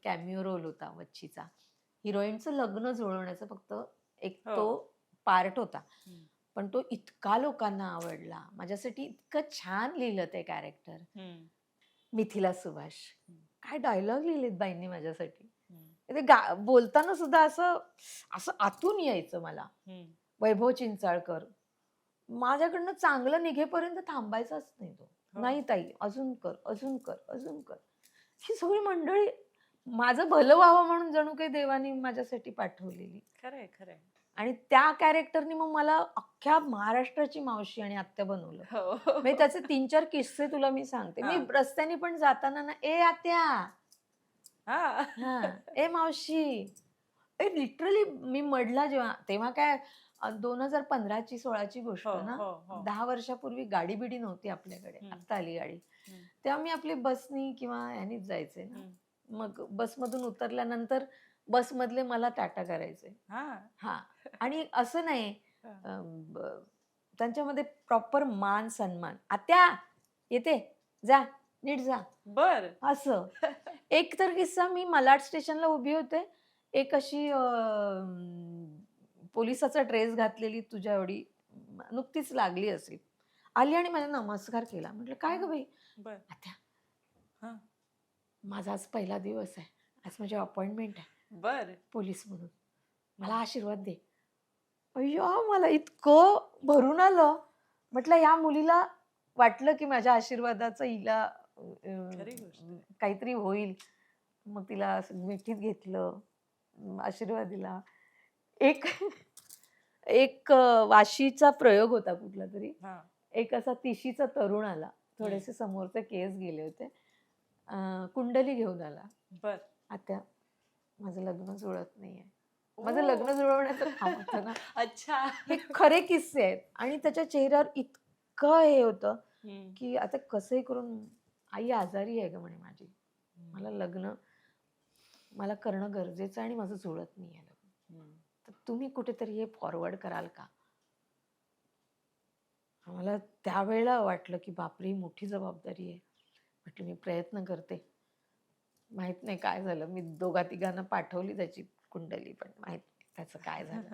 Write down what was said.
Cameo role होता वच्छीचा. हिरोईनचं लग्न जुळवण्याचा फक्त एक हो. तो पार्ट होता. हं, पण तो इतका लोकांना आवडला. माझ्यासाठी इतकं छान लिहिलं ते कॅरेक्टर. हं, मिथिला सुभाष. हं, काय डायलॉग लिहिलेत बाईंनी माझ्यासाठी. हं, ते बोलताना सुद्धा असं असं आतून यायचं मला. हं. वैभव चिंचाळकर. माझ्याकडनं चांगलं निघेपर्यंत थांबायचाच नाही तो. हो. नाही ताई, अजून कर, अजून कर, अजून कर. ही सगळी मंडळी माझं भलं व्हावं म्हणून जणू काही देवाने माझ्यासाठी पाठवलेली. खरंय, खरंय. आणि त्या कॅरेक्टरनी मग मला अख्ख्या महाराष्ट्राची मावशी आणि आत्या बनवलं. हो. म्हणजे त्याचे 3-4 किस्से तुला मी सांगते. मी हां. रस्त्याने पण जाताना ना, "ए आत्या!" हां. हां, "ए मावशी!" लिटरली मी मडला जेव्हा तेव्हा काय 2015 ची 16 ची हो, गोष्ट ना. हो, हो. 10 वर्षापूर्वी गाडी-बिडी नव्हती आपल्याकडे. हं, आत्ता आली गाडी. हं, तेव्हा मी आपली बसनी किंवा ह्यानीच जायचे ना. हं. मग बसमधून उतरल्यानंतर बसमधले मला टाटा करायचे. हां. हां. आणि असं नाही हां. अ, ब त्यांच्यामध्ये प्रॉपर मान-सन्मान. "आत्या येते, जा, नीट जा." बरं. असं. एक तर किस्सा मी मालाड स्टेशनला उभी होते. एक अशी पोलिसाचा ड्रेस घातलेली तुझ्या एवढी नुकतीच लागली असेल. आली आणि मला नमस्कार केला. म्हटलं, "काय गं हां. बाई?" बरं. "आत्या, हां. माझा आज पहिला दिवस आहे. आज माझी अपॉइंटमेंट आहे बरं. पोलीस म्हणून. मला हं. आशीर्वाद दे." अय्या! मला इतकं भरून आलं. म्हटलं ह्या मुलीला वाटलं, की माझ्या आशीर्वादाचं हिला खरी गोष्ट आहे. काहीतरी होईल. मग तिला असं मिठीत घेतलं, आशीर्वाद दिला. एक एक वाशीचा प्रयोग होता कुठलातरी. हां. एक असा तिशीचा तरुण आला. हं. थोडेसे समोरचे केस गेले होते. कुंडली घेऊन आला. बरं. "आत्या, माझं लग्न जुळत नाहीये." माझं ओह! लग्न जुळवण्याचं काम होतं ना. अच्छा. हे खरे किस्से आहेत आणि त्याच्या चेहऱ्यावर इतकं हे होतं, हं, की आता कसंही करून आई आजारी आहे गं म्हणे माझी. हं, मला लग्न मला करणं गरजेचं आहे आणि माझं जुळत नाहीये लग्न. हं. तर तुम्ही कुठेतरी हे फॉरवर्ड कराल का? मला त्यावेळेला वाटलं, की बापरे! ही मोठी जबाबदारी आहे. म्हटलं मी प्रयत्न करते. माहीत नाही काय झालं. मी दोघा-तिघांना पाठवली त्याची कुंडली, पण माहीत नाही त्याचं काय झालं.